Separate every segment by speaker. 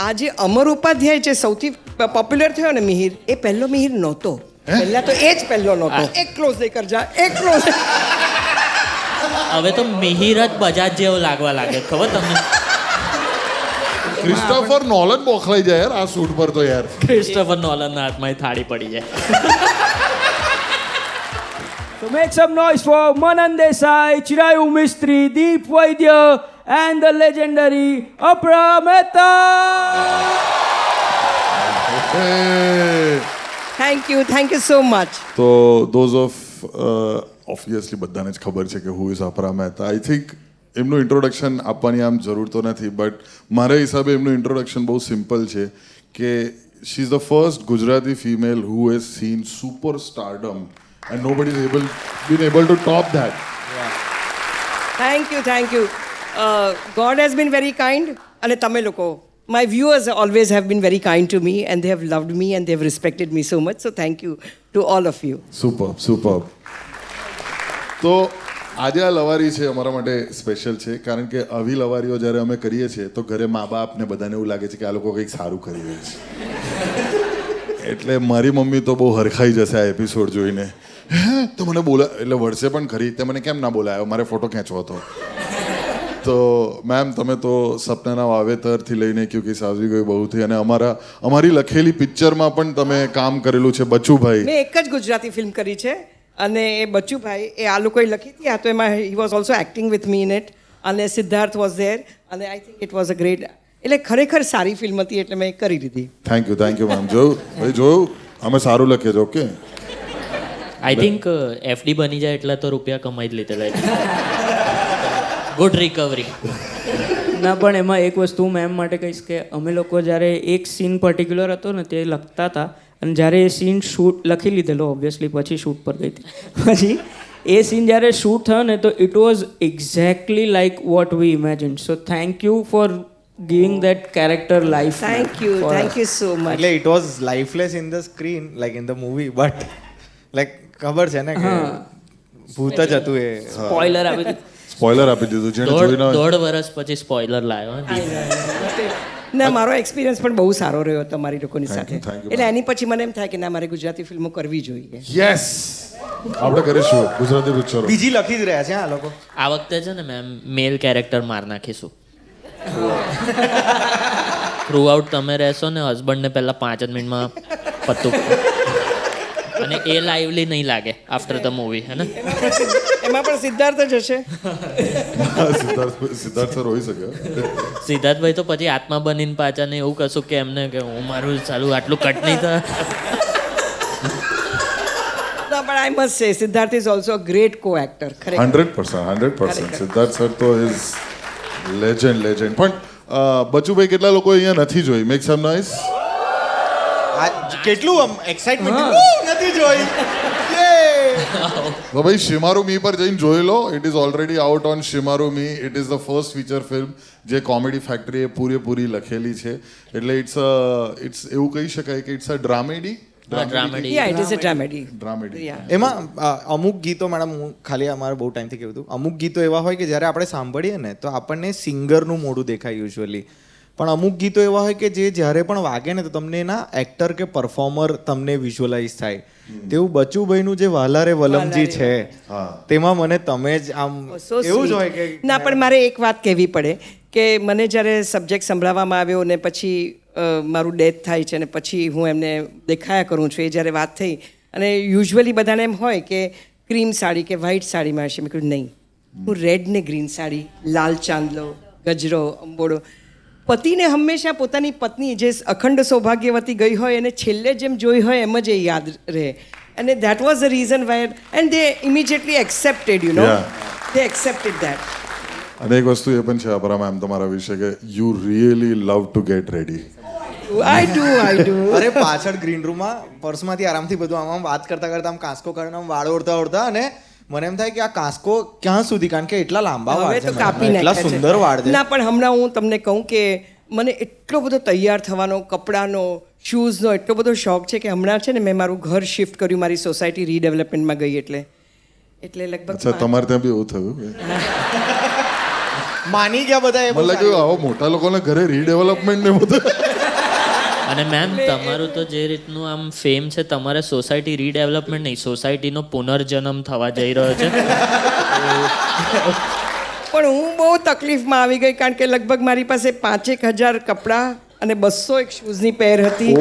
Speaker 1: આ જે અમર ઉપાધ્યાય જે સૌથી પોપ્યુલર થયો ને મિહિર, એ પહેલો મિહિર નહોતો. પહેલા તો એ જ પહેલો નહોતો. એક ક્લોઝ દે કર જા, એક ક્લોઝ.
Speaker 2: હવે તો મિહિર જ બજાજ જેવો લાગવા લાગે, ખબર તમને?
Speaker 3: ક્રિસ્ટોફર નોલન બોખલાઈ જાય યાર આ શૂટ પર તો યાર.
Speaker 2: ક્રિસ્ટોફર નોલનના હાથમાં થાળી પડી જાય.
Speaker 4: So make some noise for Manan Desai, Chirayu Mistry, Deep Vaidya and the legendary Apra Mehta.
Speaker 1: Thank you so much.
Speaker 3: તો ધોઝ ઓફ ઓબ્વિયસલી બધાને જ ખબર છે કે who is Apra Mehta. I think એમનું ઇન્ટ્રોડક્શન આપવાની આમ જરૂર તો નથી, બટ મારા હિસાબે એમનું ઇન્ટ્રોડક્શન બહુ સિમ્પલ છે કે she is the first Gujarati female who has seen super stardom and nobody is been able to top that.
Speaker 1: Thank you. God has been very kind, અને તમે લોકો, my viewers always have been very kind to me and they have loved me and they have respected me so much. So thank you to all of you.
Speaker 3: Super. તો આજે આ લવારી છે અમારા માટે special છે, કારણ કે આવી લવારીઓ જ્યારે અમે કરીએ છીએ તો ઘરે મા બાપ ને બધાને એવું લાગે છે કે આ લોકો કંઈક સારું કરી રહ્યા છે. એટલે મારી મમ્મી તો બહુ હરખાઈ જશે આ એપિસોડ જોઈને. તો મને બોલા એટલે વળશે પણ ખરી, તે મને કેમ ના બોલાયો, મારે ફોટો ખેંચવો હતો. તો મેમ તમે તો સપનાના વાવેતરથી લઈને ક્યોંકિ સાસરી ગઈ બહુથી અને અમારી લખેલી પિક્ચરમાં પણ તમે કામ કરેલું છે. બચુભાઈ,
Speaker 1: મેં એક જ ગુજરાતી ફિલ્મ કરી છે અને એ બચુભાઈ એ આ લોકોએ લખી હતી. આ તો એમાં he was also acting with me in it, અને સિદ્ધાર્થ વોઝ ધેર, અને I think it was a great, એટલે ખરેખર સારી ફિલ્મ હતી એટલે મેં કરી દીધી.
Speaker 3: Thank you ma'am. જોયું અમે સારું લખીએ છીએ. ઓકે,
Speaker 2: આઈ થિંક એફડી બની જાય એટલે તો રૂપિયા કમાઈ જ લીધેલા છે. Good recovery.
Speaker 4: ના, પણ એમાં એક વસ્તુ મેમ માટે કહીશ કે અમે લોકો જ્યારે એક સીન પર્ટિક્યુલર હતો ને તે લખતા હતા, અને જ્યારે એ સીન શૂટ લખી લીધેલો ઓબ્વિયસલી, પછી શૂટ પર ગઈ હતી, પછી એ સીન જ્યારે શૂટ થયો ને તો it was exactly like what we imagine. So thank you for giving that character life.
Speaker 1: Thank you so much.
Speaker 5: એટલે it was lifeless in the screen, like in the movie, but like ખબર છે ને કે ભૂત જ હતું એ.
Speaker 4: Spoiler આપી દીધું.
Speaker 3: સ્પોઇલર આપી દીધું. જેને જોઈ ન હોય.
Speaker 2: 1.5 વર્ષ પછી સ્પોઇલર લાવ્યો.
Speaker 1: ના, મારો એક્સપિરિયન્સ પણ બહુ સારો રહ્યો તમારી લોકોની
Speaker 3: Thank
Speaker 1: સાથે,
Speaker 3: you, thank you,
Speaker 1: એટલે એની પછી મને એમ થાય કે ના, મારે ગુજરાતી ફિલ્મો કરવી જોઈએ.
Speaker 3: યસ, આપણે કરીશું ગુજરાતી પિક્ચરો.
Speaker 5: બીજી લખી જ રહ્યા છે આ લોકો.
Speaker 2: આ વખતે છે ને મેમ મેલ કેરેક્ટર માર નાખીશું. થ્રુ આઉટ તમે રહેશો ને હસબન્ડને પહેલા 5 જ મિનિટમાં પતું, અને એ લાઈવલી નહીં લાગે આફ્ટર ધ મૂવી, હે ને?
Speaker 1: એમાં પણ સિદ્ધાર્થ જ હશે.
Speaker 3: સિદ્ધાર્થ સર હોઈ શકે.
Speaker 2: સિદ્ધાર્થભાઈ તો પછી આત્મા બનીને પાછા ને એવું કશું કે એમને કે હું મારું ચાલુ આટલું કટ નહીં થાય.
Speaker 1: No, but I must say, Siddharth is also a great co-actor.
Speaker 3: 100%. Siddharth sir તો ઇઝ લેજન્ડ. પણ બચુભાઈ કેટલા લોકો અહીંયા નથી જોઈ? Make some noise.
Speaker 5: કેટલું એક્સાઇટમેન્ટ નથી જોઈ.
Speaker 3: તો ભાઈ શિમારુ મી પર જઈને જોઈ લો. It is already out on Shemaroo Me. It is the first feature film જે કોમેડી ફેક્ટરીએ પૂરેપૂરી લખેલી છે. એટલે ઇટ્સ એવું કહી શકાય કે it's a dramedy.
Speaker 1: Yeah, it is a dramedy. Yeah.
Speaker 5: એમાં અમુક ગીતો, મેડમ હું ખાલી અમારે બહુ ટાઈમથી કહેવું હતું, અમુક ગીતો એવા હોય કે જ્યારે આપણે સાંભળીએ ને તો આપણને સિંગરનું મોઢું દેખાય યુઝ્યુઅલી, પણ અમુક ગીતો એવા હોય કે જે જ્યારે પણ વાગે ને તો તમને એના એક્ટર કે પરફોર્મર તમને વિઝ્યુઅલાઇઝ થાય. તેવું બચુભાઈનું જે વાલારે વલમજી છે તેમાં મને તમે જ આમ
Speaker 1: So
Speaker 5: એવું જ
Speaker 1: sweet.
Speaker 5: હોય કે
Speaker 1: ના, પણ મારે એક વાત કહેવી પડે કે મને જ્યારે સબ્જેક્ટ સંભળાવવામાં આવ્યો ને પછી મારું ડેથ થાય છે અને પછી હું એમને દેખાયા કરું છું, એ જ્યારે વાત થઈ, અને યુઝ્યુઅલી બધાને એમ હોય કે ક્રીમ સાડી કે વ્હાઇટ સાડીમાં હશે. મેં કહ્યું નહીં, હું રેડ ને ગ્રીન સાડી, લાલ ચાંદલો, ગજરો, અંબોડો. પતિને હંમેશા પોતાની પત્ની જે અખંડ સૌભાગ્યવતી ગઈ હોય એને છેલ્લે જેમ જોઈ હોય એમ જ એ યાદ રહે. અને that was the reason Y, and they immediately accepted, you know, they accepted that.
Speaker 3: અને એક વસ્તુ એ પણ છે અપરા મેમ તમારા વિશે કે you really love to gate ready.
Speaker 1: I do.
Speaker 5: અરે પાછળ ગ્રીન રૂમમાં પર્સમાંથી આરામથી બધું આમ વાત કરતા આમ કાંસકો કરીને આમ વાળ ઓળતા અને મને એમ થાય કે આ કાંસકો ક્યાં સુધી, કારણ કે એટલા લાંબા વાળ
Speaker 1: હવે
Speaker 5: છે,
Speaker 1: તો કાપી
Speaker 5: એટલા
Speaker 1: નાખ્યા છે.
Speaker 5: સુંદર વાળ છે.
Speaker 1: ના, પણ હમણાં હું તમને કહું કે મને એટલો બધો તૈયાર થવાનો, કપડાનો, શૂઝનો એટલો બધો શોખ છે કે હમણાં છે ને મેં મારું ઘર શિફ્ટ કર્યું, મારી સોસાયટી રીડેવલપમેન્ટમાં ગઈ, એટલે લગભગ
Speaker 3: અચ્છા, તમારે ત્યાં બી એવું થયું?
Speaker 5: માની ગયા બધા એ બહુ
Speaker 3: મને લાગ્યું આવા મોટા લોકોને ઘરે રીડેવલપમેન્ટ ને બધું.
Speaker 2: અને મેમ તમારું તો જે રીતનું આમ ફેમ છે, તમારે સોસાયટી રીડેવલપમેન્ટ નહીં, સોસાયટીનો પુનર્જન્મ થવા જઈ રહ્યો છે.
Speaker 1: પણ હું બહુ તકલીફમાં આવી ગઈ કારણ કે લગભગ મારી પાસે 5,000 કપડાં અને 201 શૂઝની પેર હતી.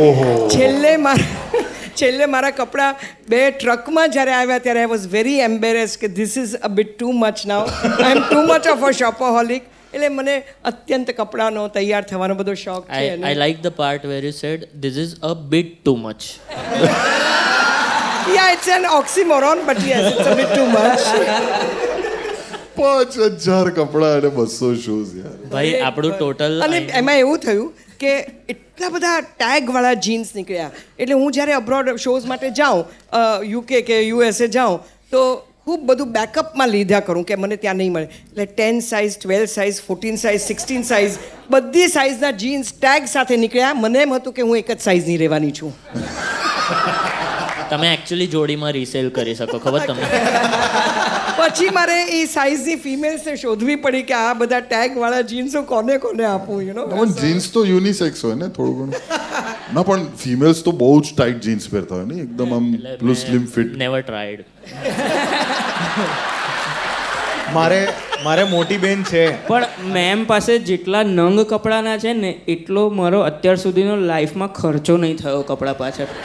Speaker 1: છેલ્લે મારા કપડાં 2 ટ્રકમાં જ્યારે આવ્યા ત્યારે આઈ વોઝ વેરી એમ્બેરેસ્ડ કે this is a bit too much now, I am too much of a shopaholic. એટલે મને અત્યંત કપડાનો તૈયાર થવાનો બધો શોખ છે.
Speaker 2: I like the part where you said this is a bit too much.
Speaker 1: Yeah, it's an oxymoron, but yes, it's a bit too much.
Speaker 3: 5,000 કપડા અને 200 શૂઝ યાર.
Speaker 2: ભાઈ આપણું ટોટલ
Speaker 1: અને એમાં એવું થયું કે એટલા બધા ટેગવાળા જીન્સ નીકળ્યા. એટલે હું જ્યારે અબ્રોડ શોઝ માટે જાઉં, યુકે કે યુએસએ જાઉં, તો ખૂબ બધું બેકઅપમાં લીધા કરું કે મને ત્યાં નહીં મળે. એટલે 10 સાઇઝ, 12 સાઇઝ, 14 સાઇઝ, 16 સાઇઝ બધી સાઇઝના જીન્સ ટેગ સાથે નીકળ્યા. મને એમ હતું કે હું એક જ સાઇઝની રહેવાની છું.
Speaker 2: તમે એકચ્યુઅલી જોડીમાં રીસેલ કરી શકો, ખબર તમને?
Speaker 1: પછી મારે એ સાઇઝની ફિમેલ્સને શોધવી પડી કે આ બધા ટેગવાળા જીન્સો કોને કોને આપું, યુ નો.
Speaker 3: પણ જીન્સ તો યુનિસેક્સ હોય ને થોડું ઘણું. ના પણ ફિમેલ્સ તો બહુ જ ટાઈટ જીન્સ પહેરતા હોય ને, એકદમ આમ પેલું સ્લિમ ફિટ.
Speaker 2: Never tried.
Speaker 5: મારે મોટી બેન છે,
Speaker 4: પણ મેમ પાસે જેટલા નંગ કપડાના છે ને એટલો મારો અત્યાર સુધીનો લાઈફમાં ખર્ચો નહીં થયો કપડાં પાછળ.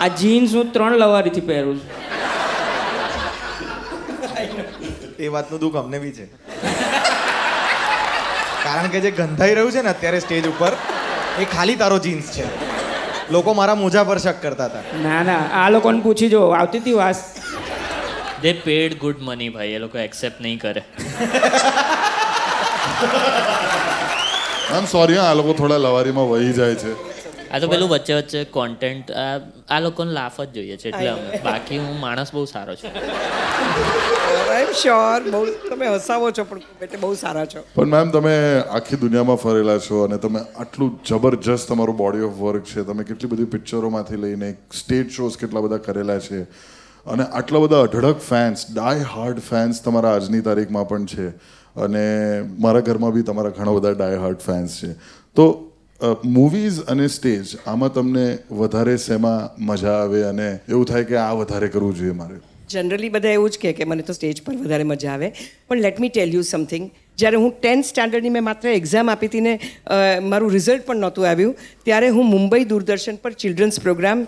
Speaker 4: આ જીન્સ હું 3 લવારીથી પહેરું છું.
Speaker 5: એ વાતનું દુઃખ અમને બી છે. કારણ કે જે ગંધાઈ રહ્યું છે ને અત્યારે સ્ટેજ ઉપર, એ ખાલી તારો જીન્સ છે. લોકો મારા મોજા પર શક કરતા હતા.
Speaker 4: ના ના, આ લોકોને પૂછી જો, આવતી હતી વાસ.
Speaker 2: દે પેડ ગુડ મની ભાઈ, એ લોકો એક્સેપ્ટ નહીં કરે.
Speaker 3: આમ સોરી, આ લોકો થોડા લવારીમાં વહી જાય છે.
Speaker 2: આ તો પેલું વચ્ચે વચ્ચે કોન્ટેન્ટ, આ લોકોને લાફ જ જોઈએ છે એટલે અમે. બાકી હું માણસ બહુ સારો છું.
Speaker 1: આઈ એમ શ્યોર બહુ તમે હસાવો છો પણ એટલે બહુ સારા છો.
Speaker 3: પણ મેમ તમે આખી દુનિયામાં ફરેલા છો અને તમે આટલું જબરજસ્ત તમારું બોડી ઓફ વર્ક છે. તમે કેટલી બધી પિક્ચરોમાંથી લઈને સ્ટેજ શોઝ કેટલા બધા કરેલા છે અને આટલા બધા અઢળક ફેન્સ, ડાય હાર્ડ ફેન્સ તમારા આજની તારીખમાં પણ છે. અને મારા ઘરમાં બી તમારા ઘણા બધા ડાય હાર્ડ ફેન્સ છે. તો મૂવીઝ અને સ્ટેજ, આમાં તમને વધારે શેમાં મજા આવે અને એવું થાય કે આ વધારે કરવું જોઈએ મારે?
Speaker 1: જનરલી બધા એવું જ કહે કે મને તો સ્ટેજ પર વધારે મજા આવે. પણ let me tell you something. જ્યારે હું 10th સ્ટાન્ડર્ડની મેં માત્ર એક્ઝામ આપી હતી ને મારું રિઝલ્ટ પણ નહોતું આવ્યું, ત્યારે હું મુંબઈ દૂરદર્શન પર ચિલ્ડ્રન્સ પ્રોગ્રામ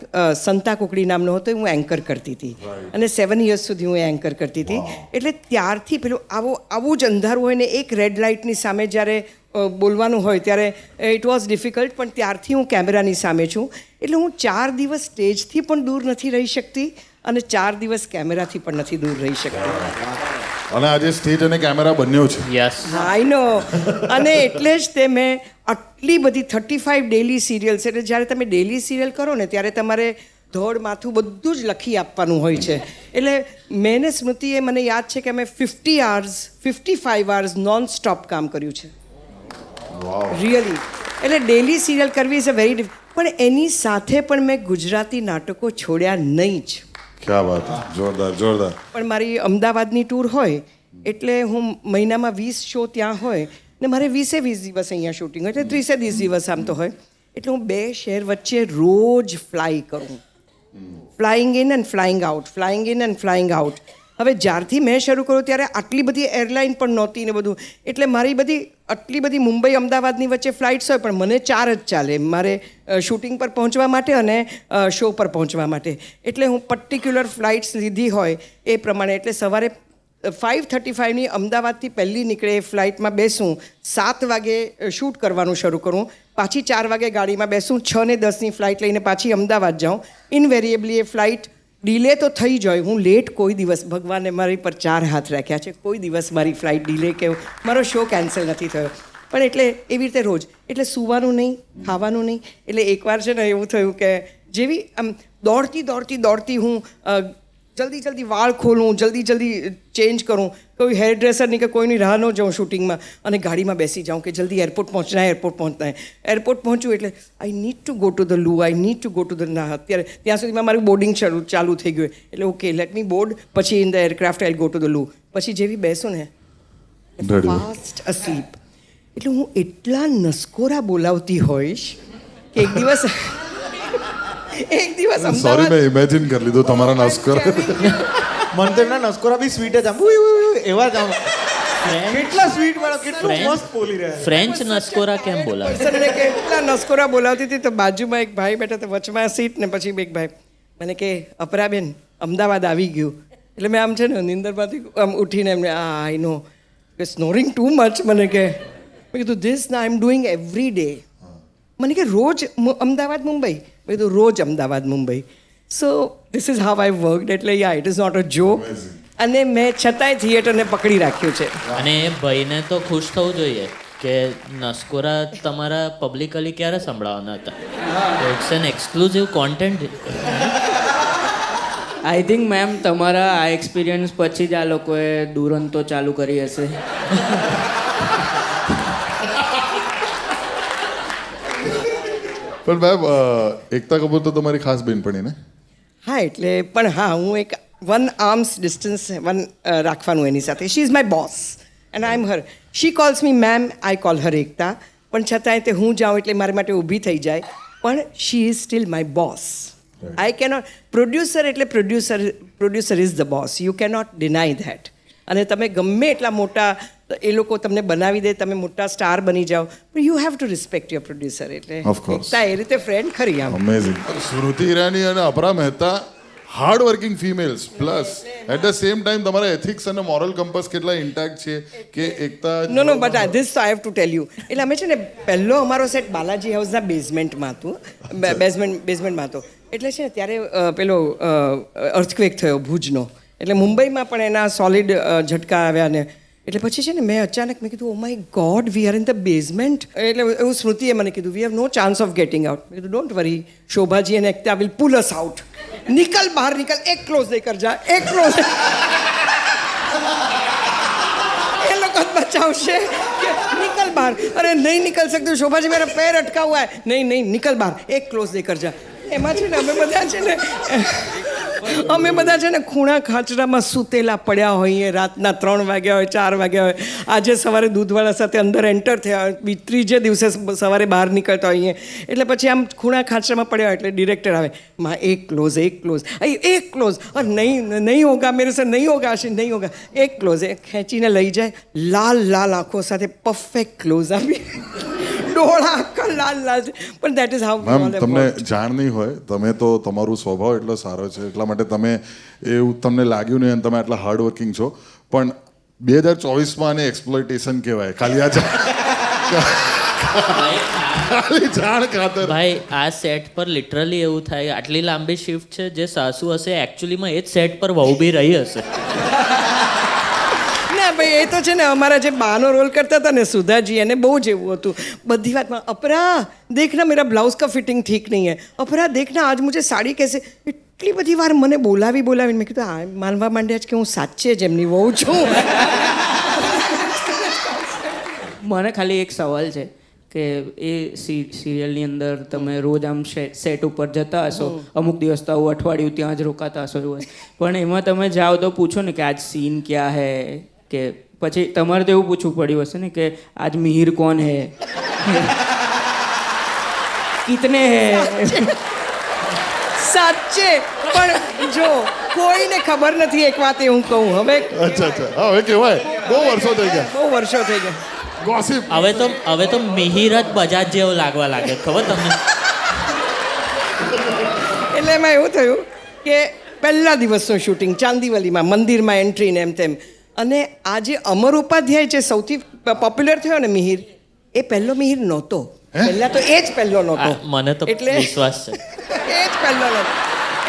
Speaker 1: સંતા કુકડી નામનો હતો, હું એન્કર કરતી હતી. અને 7 years સુધી હું એન્કર કરતી હતી. એટલે ત્યારથી પેલું આવું જ અંધારું હોય ને એક રેડ લાઇટની સામે જ્યારે બોલવાનું હોય ત્યારે ઇટ વોઝ ડિફિકલ્ટ. પણ ત્યારથી હું કેમેરાની સામે છું. એટલે હું 4 દિવસ સ્ટેજથી પણ દૂર નથી રહી શકતી અને 4 દિવસ કેમેરાથી પણ નથી દૂર રહી શકતી.
Speaker 3: અને આજે સ્ટેજ અને કેમેરા બન્યો છે.
Speaker 2: યસ.
Speaker 1: આઈ નો. અને એટલે જ તે મેં આટલી બધી 35 ડેલી સિરિયલ્સ, એટલે જ્યારે તમે ડેલી સિરિયલ કરો ને ત્યારે તમારે ધોળ માથું બધું જ લખી આપવાનું હોય છે. એટલે મેં ને સ્મૃતિએ મને યાદ છે કે અમે 55 hours નોન સ્ટોપ કામ કર્યું છે. રિયલી. એટલે ડેલી સિરિયલ કરવી ઇઝ અ વેરી પણ એની સાથે પણ મેં ગુજરાતી નાટકો છોડ્યા નહીં જ.
Speaker 3: ક્યાં વાત, જોરદાર જોરદાર.
Speaker 1: પણ મારી અમદાવાદની ટૂર હોય એટલે હું મહિનામાં 20 શો ત્યાં હોય ને મારે 20 દિવસ અહીંયા શૂટિંગ હોય એટલે 30 દિવસ આમ તો હોય. એટલે હું 2 શહેર વચ્ચે રોજ ફ્લાય કરું. Flying in and flying out, flying in and flying out. હવે જ્યારથી મેં શરૂ કર્યું ત્યારે આટલી બધી એરલાઇન પણ નહોતી ને બધું. એટલે મારી આટલી બધી મુંબઈ અમદાવાદની વચ્ચે ફ્લાઇટ્સ હોય પણ મને 4 જ ચાલે મારે શૂટિંગ પર પહોંચવા માટે અને શો પર પહોંચવા માટે. એટલે હું પર્ટિક્યુલર ફ્લાઇટ્સ લીધી હોય એ પ્રમાણે. એટલે સવારે 5:35ની અમદાવાદથી પહેલી નીકળે એ ફ્લાઇટમાં બેસું, 7 વાગે શૂટ કરવાનું શરૂ કરું, પાછી 4 વાગે ગાડીમાં બેસું, 6:10ની ફ્લાઇટ લઈને પાછી અમદાવાદ જાઉં. ઇનવેરિએબલી એ ફ્લાઇટ ડિલે તો થઈ જાય, હું લેટ કોઈ દિવસ, ભગવાને મારી પર 4 હાથ રાખ્યા છે, કોઈ દિવસ મારી ફ્લાઇટ ડિલે કે મારો શો કેન્સલ નથી થયો. પણ એટલે એવી રીતે રોજ. એટલે સૂવાનું નહીં, ખાવાનું નહીં. એટલે એકવાર છે ને એવું થયું કે જેવી આમ દોડતી હું જલ્દી વાળ ખોલું, જલ્દી ચેન્જ કરું, કોઈ હેર ડ્રેસરની કે કોઈની રાહ ન જાઉં શૂટિંગમાં અને ગાડીમાં બેસી જાઉં કે જલ્દી એરપોર્ટ પહોંચના. એરપોર્ટ પહોંચું એટલે I need to go to the loo, I need to go to the ના. અત્યારે ત્યાં સુધીમાં મારું બોર્ડિંગ ચાલુ થઈ ગયું. એટલે ઓકે લેટ મી બોર્ડ, પછી in the aircraft I go to the loo. પછી જેવી બેસું ને
Speaker 3: રડ્યો.
Speaker 1: Fast asleep. એટલે હું એટલા નસકોરા બોલાવતી હોઈશ કે એક દિવસ
Speaker 3: સોરી
Speaker 1: અમદાવાદ
Speaker 3: મેં ઇમેજિન કરી લીધું તમારા નસ્કર
Speaker 5: મને તો એમના નસ્કોરા બી સ્વીટ જ આમ ઉઈ ઉઈ ઉઈ એવા જ આમ કેટલા સ્વીટ વાળા કેટલું મસ્ત બોલી રહ્યા
Speaker 2: ફ્રેન્ચ નસ્કોરા કેમ બોલાવે
Speaker 1: પર્સનને કેટલા નસકોરા બોલાવતી હતી તો બાજુમાં એક ભાઈ બેઠા તો વચમાં સીટ ને પછી એક ભાઈ મને કે અપરાબેન અમદાવાદ આવી ગયું એટલે મેં આમ છે ને નિંદરમાંથી આમ ઉઠીને એમને આઈ નો કે સ્નોરિંગ ટુ મચ મને કે મેં કીધું ધીસ ના I am doing every day મને કે રોજ અમદાવાદ મુંબઈ મેં કીધું રોજ Ahmedabad Mumbai so this is how I worked એટલે yeah it is not a joke અને મેં છતાંય થિયેટરને પકડી રાખ્યું છે
Speaker 2: અને એ ભાઈને તો ખુશ થવું જોઈએ કે નસ્કોરા તમારા પબ્લિકલી ક્યારે સંભળાવવાના હતા it's an exclusive content
Speaker 4: I think ma'am તમારા આ એક્સપિરિયન્સ પછી જ આ લોકોએ દુરંતો ચાલુ કરી હશે
Speaker 3: પણ મેમ એકતા કપૂર તો તમારી ખાસ બેનપણી ને
Speaker 1: હા એટલે પણ હા હું એક વન આર્મ્સ ડિસ્ટન્સ રાખવાનું એની સાથે she is my boss and I am her she calls me ma'am I call her Ekta પણ છતાંય તે હું જાઉં એટલે મારી માટે ઊભી થઈ જાય પણ she is still my boss I cannot producer એટલે producer is the boss you cannot deny that અને તમે ગમે એટલા મોટા એ લોકો તમને બનાવી દે તમે મોટા સ્ટાર બની જાઓ પણ you have to respect your producer એટલે
Speaker 3: Of course.
Speaker 1: એકતા એ રીતે ફ્રેન્ડ ખરી આમ
Speaker 3: અમેઝિંગ સ્મૃતિ ઈરાની અને Apra Mehta hard working females plus at the same time તમારા એથિક્સ અને મોરલ કમ્પસ કેટલા ઇન્ટેક્ટ છે કે Ekta
Speaker 1: no but this I have to tell you એટલે અમે છે ને પહેલો અમારો સેટ બાલાજી હાઉસના બેઝમેન્ટમાં હતું બેઝમેન્ટમાં હતો એટલે છે ને ત્યારે પેલો અર્થક્વેક થયો ભુજનો એટલે મુંબઈમાં પણ એના સોલિડ ઝટકા આવ્યા ને એટલે પછી છે ને મેં અચાનક મેં કીધું oh my God we are in the basement એટલે એવું સ્મૃતિએ મને કીધું we have no chance of getting out મેં કીધું ડોન્ટ વરી શોભાજી અને એકતા વિલ પુલ અસ આઉટ निकल बाहर निकल एक क्लोज देकर जा एक क्लोज ये लोग बचाओ निकल बाहर अरे नहीं निकल सकते शोभा जी मेरा पैर अटका हुआ है नहीं निकल बाहर एक क्लोज देकर जा એમાં છે ને અમે બધા છે ને ખૂણા ખાચરામાં સૂતેલા પડ્યા હોઈએ રાતના 3 વાગ્યા હોય 4 વાગ્યા હોય આજે સવારે દૂધવાળા સાથે અંદર એન્ટર થયા હોય ત્રીજે દિવસે સવારે બહાર નીકળતા હોઈએ એટલે પછી આમ ખૂણા ખાચરામાં પડ્યા હોય એટલે ડિરેક્ટર આવે માં એક ક્લોઝ और नहीं होगा मेरे से नहीं होगा आशीष नहीं होगा एक क्लोज એ ખેંચીને લઈ જાય લાલ આંખો સાથે પરફેક્ટ ક્લોઝ આપી ડોળા આખા લાલ છે પણ દેટ ઇઝ હાઉ
Speaker 3: મેમ તમને જાણ નહીં હોય તમે તો તમારું સ્વભાવ એટલો સારો છે એટલા માટે તમે એવું તમને લાગ્યું નહીં અને તમે આટલા હાર્ડ વર્કિંગ છો પણ 2024માં આને એક્સપ્લોઇટેશન કહેવાય ખાલી ખાલી જાણ ખાતર
Speaker 2: ભાઈ આ સેટ પર લિટરલી એવું થાય આટલી લાંબી શિફ્ટ છે જે સાસુ હશે એકચ્યુઅલીમાં એ જ સેટ પર વહુ બી રહી હશે
Speaker 1: ના ભાઈ એ તો છે ને અમારા જે બાનો રોલ કરતા હતા ને સુધાજી એને બહુ જ એવું હતું બધી વાતમાં અપરા દેખના મેરા બ્લાઉઝ કા ફિટિંગ ઠીક નહીં હે અપરા દેખના આજ મુझे સાડી कैसे એટલી બધી વાર મને બોલાવીને મેં કીધું આ માનવા માંડ્યા છે કે હું સાચે જ એમની વહુ છું
Speaker 4: મને ખાલી એક સવાલ છે કે એ સિરિયલની અંદર તમે રોજ આમ સેટ ઉપર જતા હશો અમુક દિવસ તો આવું અઠવાડિયું ત્યાં જ રોકાતા હશો એવું હશે. પણ એમાં તમે જાઓ તો પૂછો ને કે આજ સીન ક્યાં હે કે પછી તમારે તો એવું પૂછવું પડ્યું હશે ને કે આજ મિહિર કોણ હે કિતને હે
Speaker 1: સાચે પણ જો કોઈને ખબર નથી એક વાત એ હું કહું હવે
Speaker 3: અચ્છા હા હવે કહેવાય બહુ વર્ષો થઈ ગયા
Speaker 1: બહુ વર્ષો થઈ ગયા
Speaker 3: ગોસિપ
Speaker 2: હવે તો મિહિર જ બજાજ જેવો લાગવા લાગે ખબર તમને
Speaker 1: એટલે એમાં એવું થયું કે પહેલા દિવસનું શૂટિંગ ચાંદીવલીમાં મંદિરમાં એન્ટ્રી ને એમ તેમ અને આ જે અમર ઉપાધ્યાય જે સૌથી પોપ્યુલર થયો ને મિહિર એ પહેલો મિહિર નહોતો પહેલા તો એ જ પહેલો નહોતો
Speaker 2: મને તો
Speaker 1: એટલે
Speaker 2: વિશ્વાસ છે
Speaker 1: એ જ પહેલો નહોતો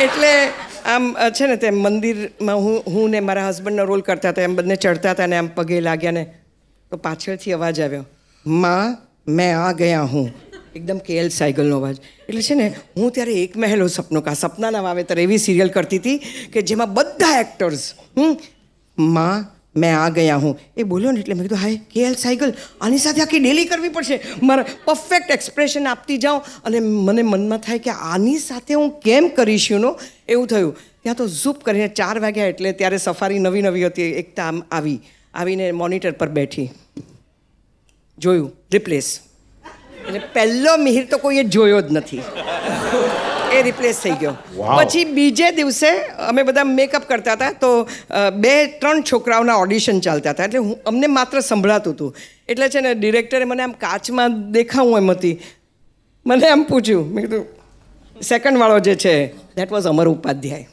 Speaker 1: એટલે આમ છે ને તેમ મંદિરમાં હું ને મારા હસબન્ડનો રોલ કરતા હતા એમ બંને ચડતા હતા ને આમ પગે લાગ્યા ને તો પાછળથી અવાજ આવ્યો માં મેં આ ગયા હું એકદમ KL સાયગલનો અવાજ એટલે છે ને હું ત્યારે એક મહેલો સપનો કા સપનાના વાવેતર એવી સિરિયલ કરતી હતી કે જેમાં બધા એક્ટર્સ માં મેં આ ગયા હું એ બોલ્યો ને એટલે મેં કીધું હાય KL સાયગલ આની સાથે આખી ડેલી કરવી પડશે મારા પરફેક્ટ એક્સપ્રેશન આપતી જાઉં અને મને મનમાં થાય કે આની સાથે હું કેમ કરીશ યુ નો એવું થયું ત્યાં તો ઝૂપ કરીને 4 વાગ્યા એટલે ત્યારે સફારી નવી હતી એકતા આમ આવી આવીને મોનિટર પર બેઠી, જોયું રિપ્લેસ. એટલે પહેલો મિહિર તો કોઈએ જોયો જ નથી, એ રિપ્લેસ થઈ ગયો. પછી બીજે દિવસે અમે બધા મેકઅપ કરતા હતા, તો 2-3 છોકરાઓના ઓડિશન ચાલતા હતા, એટલે અમને માત્ર સંભળાતું હતું. એટલે છે ને ડિરેક્ટરે મને આમ કાચમાં દેખાવું એમ હતી, મને આમ પૂછ્યું, મેં કીધું સેકન્ડવાળો જે છે દેટ વોઝ અમર ઉપાધ્યાય.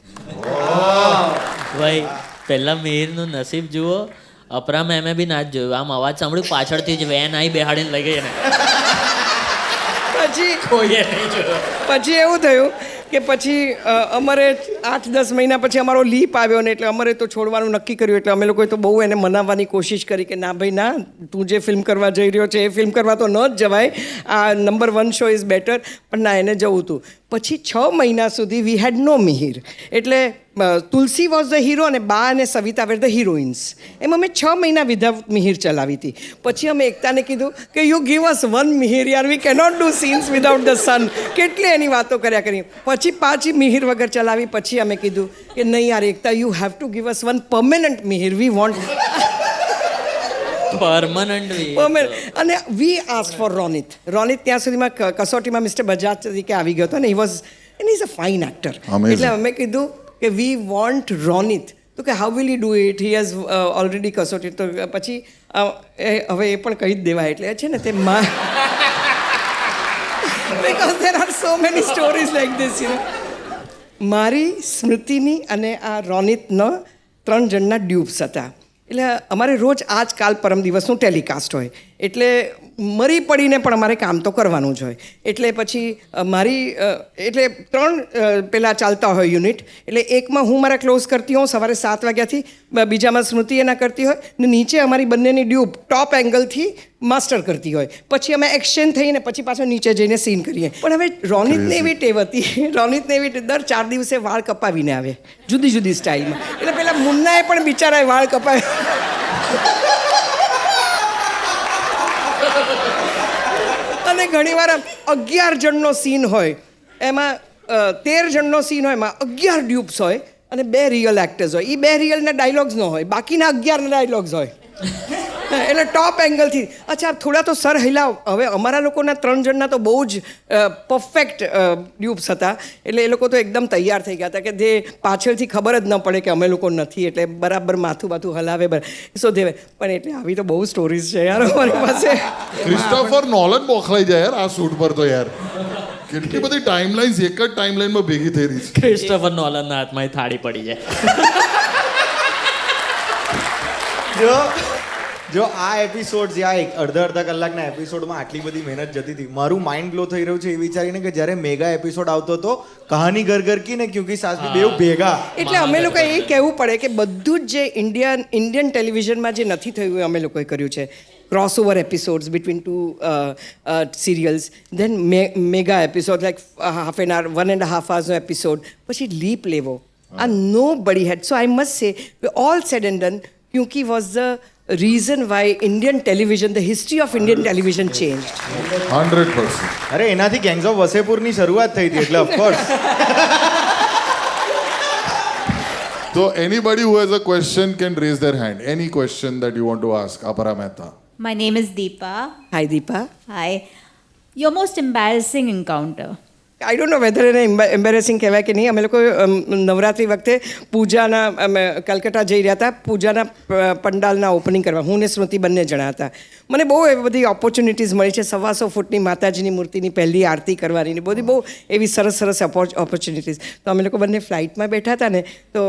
Speaker 2: ભાઈ પહેલા મિહિરનું નસીબ જુઓ, અપરા મેમે બી ના જ જોયું. આમ અવાજ સાંભળ્યું પાછળથી જ વેન આવી બેહાડીને લઈ ગઈ ને.
Speaker 1: પછી
Speaker 2: કોઈએ નહીં જોયું.
Speaker 1: પછી એવું થયું કે પછી અમારે 8-10 મહિના પછી અમારો લીપ આવ્યો ને, એટલે અમારે તો છોડવાનું નક્કી કર્યું. એટલે અમે લોકોએ તો બહુ એને મનાવવાની કોશિશ કરી કે ના ભાઈ ના, તું જે ફિલ્મ કરવા જઈ રહ્યો છે એ ફિલ્મ કરવા તો ન જ જવાય, આ નંબર 1 શો ઇઝ બેટર. પણ ના, એને જવું હતું. પછી 6 મહિના સુધી વી હેડ નો મિહિર. એટલે તુલસી વોઝ ધ હીરો અને બા અને સવિતા વેર ધ હિરોઈન્સ. એમ અમે 6 મહિના વિધાઉટ મિહિર ચલાવી હતી. પછી અમે એકતાને કીધું કે યુ ગીવ અસ 1 મિહિર યાર, વી cannot do scenes without the sun. કેટલી એની વાતો કર્યા કરી. પછી પાછી મિહિર વગર ચલાવી. પછી અમે કીધું કે નહીં યાર Ekta, you have to give us 1 permanent Mihir, we want
Speaker 2: permanent.
Speaker 1: અને we ask for Ronit. Ronit ત્યાં સુધીમાં કસોટીમાં મિસ્ટર બજાજ તરીકે આવી ગયો હતો ને, he was and is a fine actor. એટલે અમે કીધું કે વી વોન્ટ રોનિત. તો કે how will he do it, he has already કસોટી. તો પછી હવે એ પણ કહી જ દેવાય. એટલે છે ને તે because there are so many stories like this, you know. મારી, સ્મૃતિની અને આ રોનિતનો 3 જણના ડ્યુબ્સ હતા. એટલે અમારે રોજ આજ કાલ પરમ દિવસનું ટેલિકાસ્ટ હોય, એટલે મરી પડીને પણ અમારે કામ તો કરવાનું જ હોય. એટલે પછી મારી એટલે 3 પેલા ચાલતા હોય યુનિટ. એટલે એકમાં હું મારા ક્લોઝ કરતી હોઉં સવારે 7 વાગ્યાથી, બીજામાં સ્મૃતિ એના કરતી હોય, ને નીચે અમારી બંનેની ડ્યુબ ટોપ એંગલથી માસ્ટર કરતી હોય. પછી અમે એક્સચેન્જ થઈને પછી પાછો નીચે જઈને સીન કરીએ. પણ હવે રોનિતને એવી ટેવ હતી, રોનિતને એવી દર 4 દિવસે વાળ કપાવીને આવે, જુદી જુદી સ્ટાઇલમાં. એટલે પેલા મુન્નાએ પણ બિચારાએ વાળ કપાવ્યા. અને ઘણીવાર 11 જણનો સીન હોય, એમાં 13 જણનો સીન હોય, એમાં 11 ડ્યુબ્સ હોય અને 2 રિયલ એક્ટર્સ હોય. એ 2 રિયલના ડાયલોગ્સ ન હોય, બાકીના 11 ડાયલોગ્સ હોય. એટલે ટોપ એંગલથી. અચ્છા થોડા તો સર હિલાવ. હવે અમારા લોકોના 3 જણના તો બહુ જ પરફેક્ટ ડ્યુબ્સ હતા. એટલે એ લોકો તો એકદમ તૈયાર થઈ ગયા હતા કે જે પાછળથી ખબર જ ન પડે કે અમે લોકો નથી. એટલે બરાબર માથું હલાવે સો દેવે. પણ એટલે આવી તો બહુ સ્ટોરીઝ છે યાર અમારી પાસે.
Speaker 3: ક્રિસ્ટોફર નોલન બોખલાઈ જાય યાર આ શૂટ પર તો યાર. કેટલી બધી ટાઈમલાઇન્સ એક જ ટાઈમલાઇનમાં ભેગી થઈ રહી છે.
Speaker 2: ક્રિસ્ટોફર નોલનના હાથમાં થાળી પડી જાય.
Speaker 5: જો આ એપિસોડ આ અડધા કલાકના એપિસોડમાં આટલી બધી મહેનત જતી હતી, મારું માઇન્ડ બ્લો થઈ રહ્યું છે એ વિચારીને કે જ્યારે મેગા એપિસોડ આવતો હતો કહાની ઘર ઘર કી ને ક્યોંકિ સાસ ભી બેઉ ભેગા.
Speaker 1: એટલે અમે લોકો એ કહેવું પડે કે બધું જ જે ઇન્ડિયન ટેલિવિઝનમાં જે નથી થયું એ અમે લોકોએ કર્યું છે. crossover episodes between 2 serials, then mega episodes like half an hour, 1.5 hours no episode. પછી લીપ લેવો, આ nobody had. So I must say, all said and done, Kyunki was the reason why Indian television, the history of Indian television changed.
Speaker 3: 100%.
Speaker 5: અરે એનાથી gangs of વસેપુરની શરૂઆત થઈ હતી એટલે of course.
Speaker 3: So anybody who has a question can raise their hand. Any question that you want to ask Apara Mehta.
Speaker 6: My name is Deepa.
Speaker 1: Hi Deepa.
Speaker 6: Hi. Your most embarrassing encounter?
Speaker 1: I don't know whether એને embarrassing કહેવાય કે નહીં. અમે લોકો નવરાત્રિ વખતે પૂજાના અમે કલકત્તા જઈ રહ્યા હતા, પૂજાના પંડાલના ઓપનિંગ કરવા. હું ને સ્મૃતિ બંને જણા હતા. મને બહુ એવી બધી ઓપોર્ચ્યુનિટીઝ મળી છે. 125 ફૂટની માતાજીની મૂર્તિની પહેલી આરતી કરવાની, બધી બહુ એવી સરસ ઓપોર્ચ્યુનિટીઝ. તો અમે લોકો બંને ફ્લાઇટમાં બેઠા હતા ને, તો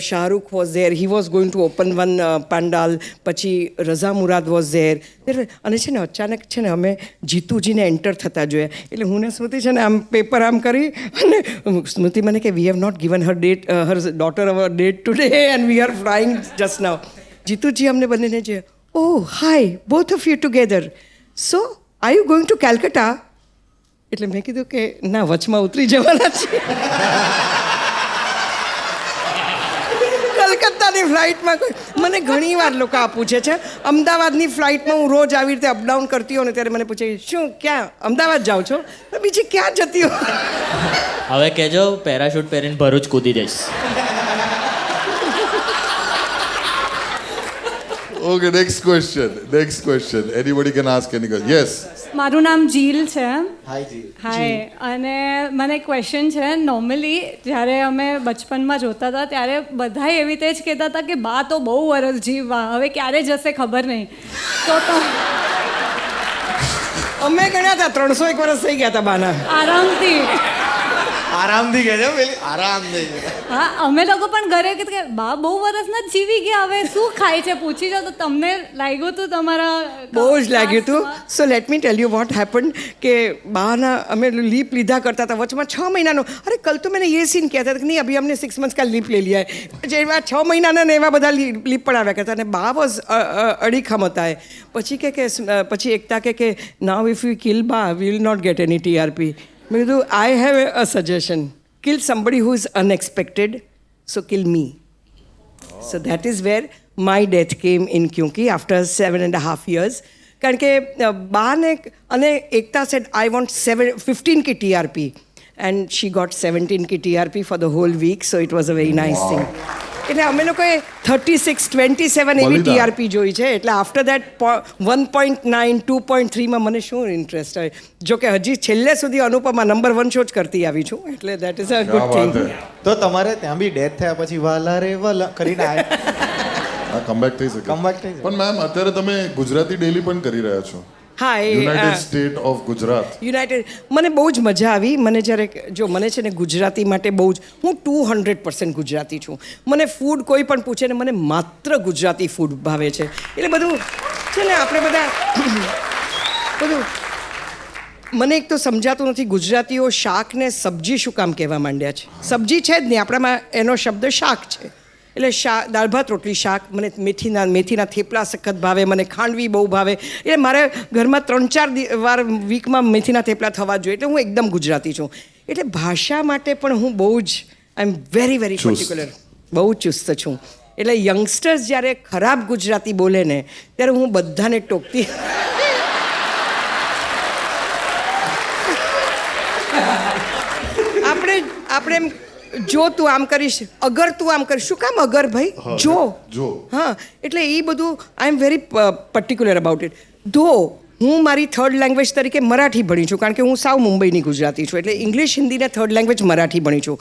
Speaker 1: Shahrukh was there, he was going to open one pandal. પછી રઝા મુરાદ વોઝ ધેર. અને છે ને અચાનક છે ને અમે જીતુજીને એન્ટર થતા જોયા. એટલે હું ને સ્મૃતિ છે ને આમ પેપર આમ કરી, અને સ્મૃતિ મને કે we have not given her daughter our date today and we are flying just now. Jituji અમને બંનેને છે, oh hi, both of you together. So are you going to Calcutta? એટલે મેં કીધું કે ના, વચમાં ઉતરી જવાના છે. કલકત્તાની ફ્લાઇટમાં મને ઘણી વાર લોકો આ પૂછે છે. અમદાવાદની ફ્લાઇટમાં હું રોજ આવી રીતે અપડાઉન કરતી હોઉં ને ત્યારે મને પૂછે, શું ક્યાં અમદાવાદ જાઉં છો? તો બીજી ક્યાં જતી હો?
Speaker 2: હવે કહેજો પેરાશૂટ પહેરીને ભરૂચ કૂદી જઈશ.
Speaker 3: Okay, next question. Anybody can ask any question. Yes.
Speaker 7: મારું નામ જીલ છે.
Speaker 5: હાય જી.
Speaker 7: હાય. અને મને એક ક્વેશ્ચન છે. નોર્મલી જ્યારે અમે બચપનમાં જોતા હતા ત્યારે બધા એવી રીતે જ કહેતા હતા કે બા તો બહુ વરસ જીવવા, હવે ક્યારે જશે ખબર નહીં. તો
Speaker 1: અમે ગણ્યા હતા 301 વર્ષ થઈ ગયા હતા બાના.
Speaker 5: આરામથી કહેજો પેલી આરામથી.
Speaker 7: હા, અમે લોકો પણ ઘરે કીધું કે બા બહુ વર્ષના જ જીવી ગયા, હવે શું ખાય છે પૂછી જાઓ. તો તમને લાગ્યું હતું તમારા?
Speaker 1: બહુ જ લાગ્યું હતું. So let me tell you what happen કે બાના અમે લીપ લીધા કરતા હતા વચમાં 6 મહિનાનો. અરે કલ તો मैंने ये सीन किया था कि नहीं अभी हमने 6 months का लीप ले लिया है. જેવા 6 મહિનાના ને એવા બધા લીપ પણ આવ્યા કરતા. અને બા વોઝ અડીખમ હતા એ. પછી એકતા કે નાવ ઇફ યુ કિલ બા we will not get any TRP. મેં કીધું I have a suggestion, kill somebody who is unexpected, so kill me. So that is where my death came in Kyunki after 7.5 years. કારણ કે બાને અને એકતા said I want 15 की TRP and she got 17 की TRP for the whole week, so it was a very nice thing. એટલે અમે લોકોએ 36, 27 એવી
Speaker 3: બલિદાન.
Speaker 1: TRP જોઈ છે. એટલે આફ્ટર દેટ 1.9, 2.3માં મને શું ઇન્ટરેસ્ટ હોય. જો કે હજી છેલ્લે સુધી અનુપમા નંબર 1 શો જ કરતી આવી છું. એટલે દેટ ઇઝ અ ગુડ
Speaker 3: क्या बात
Speaker 1: થિંગ.
Speaker 3: है.
Speaker 5: તો તમારે ત્યાં બી ડેથ થયા પછી વાલા રે વાલા કરીને
Speaker 3: આ કમબેક થઈ શકે.
Speaker 5: Comeback થઈ શકે.
Speaker 3: પણ મેમ અત્યારે તમે ગુજરાતી ડેલી પણ કરી રહ્યા છો.
Speaker 1: હા,
Speaker 3: United
Speaker 1: A
Speaker 3: state of Gujarat.
Speaker 1: United મને બહુ જ મજા આવી. મને જ્યારે જો મને છે ને ગુજરાતી માટે બહુ જ હું 200% ગુજરાતી છું. મને ફૂડ કોઈ પણ પૂછે ને મને માત્ર ગુજરાતી ફૂડ ભાવે છે. એટલે બધું છે ને આપણે બધા બધું મને એક તો સમજાતું નથી સમજાતીઓ શાકને સબ્જી શું કામ કહેવા માંડ્યા છે. સબ્જી છે જ નહીં આપણામાં, એનો શબ્દ શાક છે. એટલે દાળ ભાત રોટલી શાક. મને મેથીના થેપલા સખત ભાવે, મને ખાંડવી બહુ ભાવે. એટલે મારે ઘરમાં 3-4 વાર વીકમાં મેથીના થેપલા થવા જોઈએ. એટલે હું એકદમ ગુજરાતી છું. એટલે ભાષા માટે પણ હું બહુ જ આઈ એમ વેરી
Speaker 3: ચુસ્ત.
Speaker 1: પર્ટિક્યુલર, બહુ ચુસ્ત છું. એટલે યંગસ્ટર્સ જ્યારે ખરાબ ગુજરાતી બોલે ને ત્યારે હું બધાને ટોકતી. આપણે એમ જો તું આમ કરીશ, અગર તું આમ કરીશ, શું કામ અગર ભાઈ, જો. હા, એટલે એ બધું I am very particular about it. Though હું મારી 3rd લેંગ્વેજ તરીકે મરાઠી ભણી છું, કારણ કે હું સાવ મુંબઈની ગુજરાતી છું. એટલે ઇંગ્લિશ હિન્દીને 3rd લેંગ્વેજ મરાઠી ભણી છું.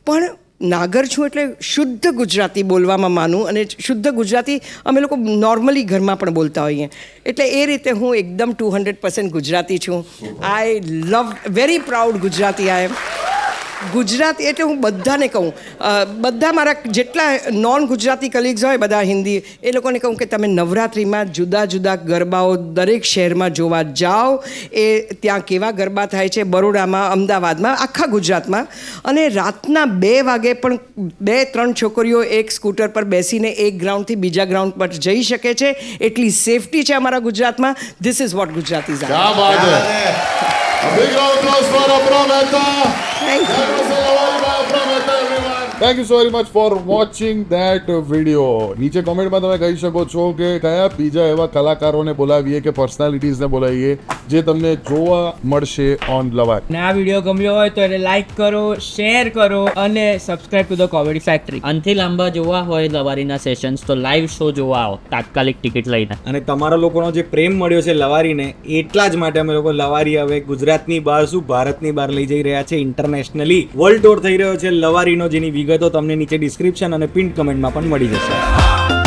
Speaker 1: પણ નાગર છું એટલે શુદ્ધ ગુજરાતી બોલવામાં માનું. અને શુદ્ધ ગુજરાતી અમે લોકો નોર્મલી ઘરમાં પણ બોલતા હોઈએ. એટલે એ રીતે હું એકદમ 200% ગુજરાતી છું. આઈ લવ, વેરી પ્રાઉડ ગુજરાતી આઈ એમ. ગુજરાતી એટલે હું બધાને કહું, બધા મારા જેટલા નોન ગુજરાતી કલીગ્સ હોય બધા હિન્દી, એ લોકોને કહું કે તમે નવરાત્રિમાં જુદા જુદા ગરબાઓ દરેક શહેરમાં જોવા જાઓ. એ ત્યાં કેવા ગરબા થાય છે બરોડામાં, અમદાવાદમાં, આખા ગુજરાતમાં. અને રાતના 2 વાગે પણ 2-3 છોકરીઓ એક સ્કૂટર પર બેસીને એક ગ્રાઉન્ડથી બીજા ગ્રાઉન્ડ પર જઈ શકે છે. એટલી સેફટી છે અમારા ગુજરાતમાં. This is what Gujaratis are.
Speaker 3: क्या बात है. A big round of applause for Apna Mehta.
Speaker 1: Thank you.
Speaker 3: That was a lovely by Apna Mehta, everyone. Thank you so very much for watching that video. નીચે કોમેન્ટમાં તમે કહી શકો છો કે કયા બીજા એવા કલાકારોને બોલાવીએ કે પર્સનાલિટીઝને બોલાવીએ જે તમને જોવા મળશે ઓન લવાય.
Speaker 4: અને આ વિડીયો ગમ્યો હોય તો એને લાઈક કરો, શેર કરો અને subscribe to the comedy factory.
Speaker 2: આનથી લાંબા જોવા હોય લવારીના સેશન્સ તો લાઈવ શો જોવા આવો તાત્કાલિક ટિકિટ લઈને.
Speaker 8: અને તમારા લોકોનો જે પ્રેમ મળ્યો છે લવારીને, એટલા જ માટે અમે લોકો લવારી હવે ગુજરાતની બહાર શું ભારતની બહાર લઈ જઈ રહ્યા છે. ઇન્ટરનેશનલી વર્લ્ડ ટૂર થઈ રહ્યો છે લવારીનો, જેની વિગતો તમને નીચે ડિસ્ક્રિપ્શન અને પિન કમેન્ટમાં પણ મળી જશે.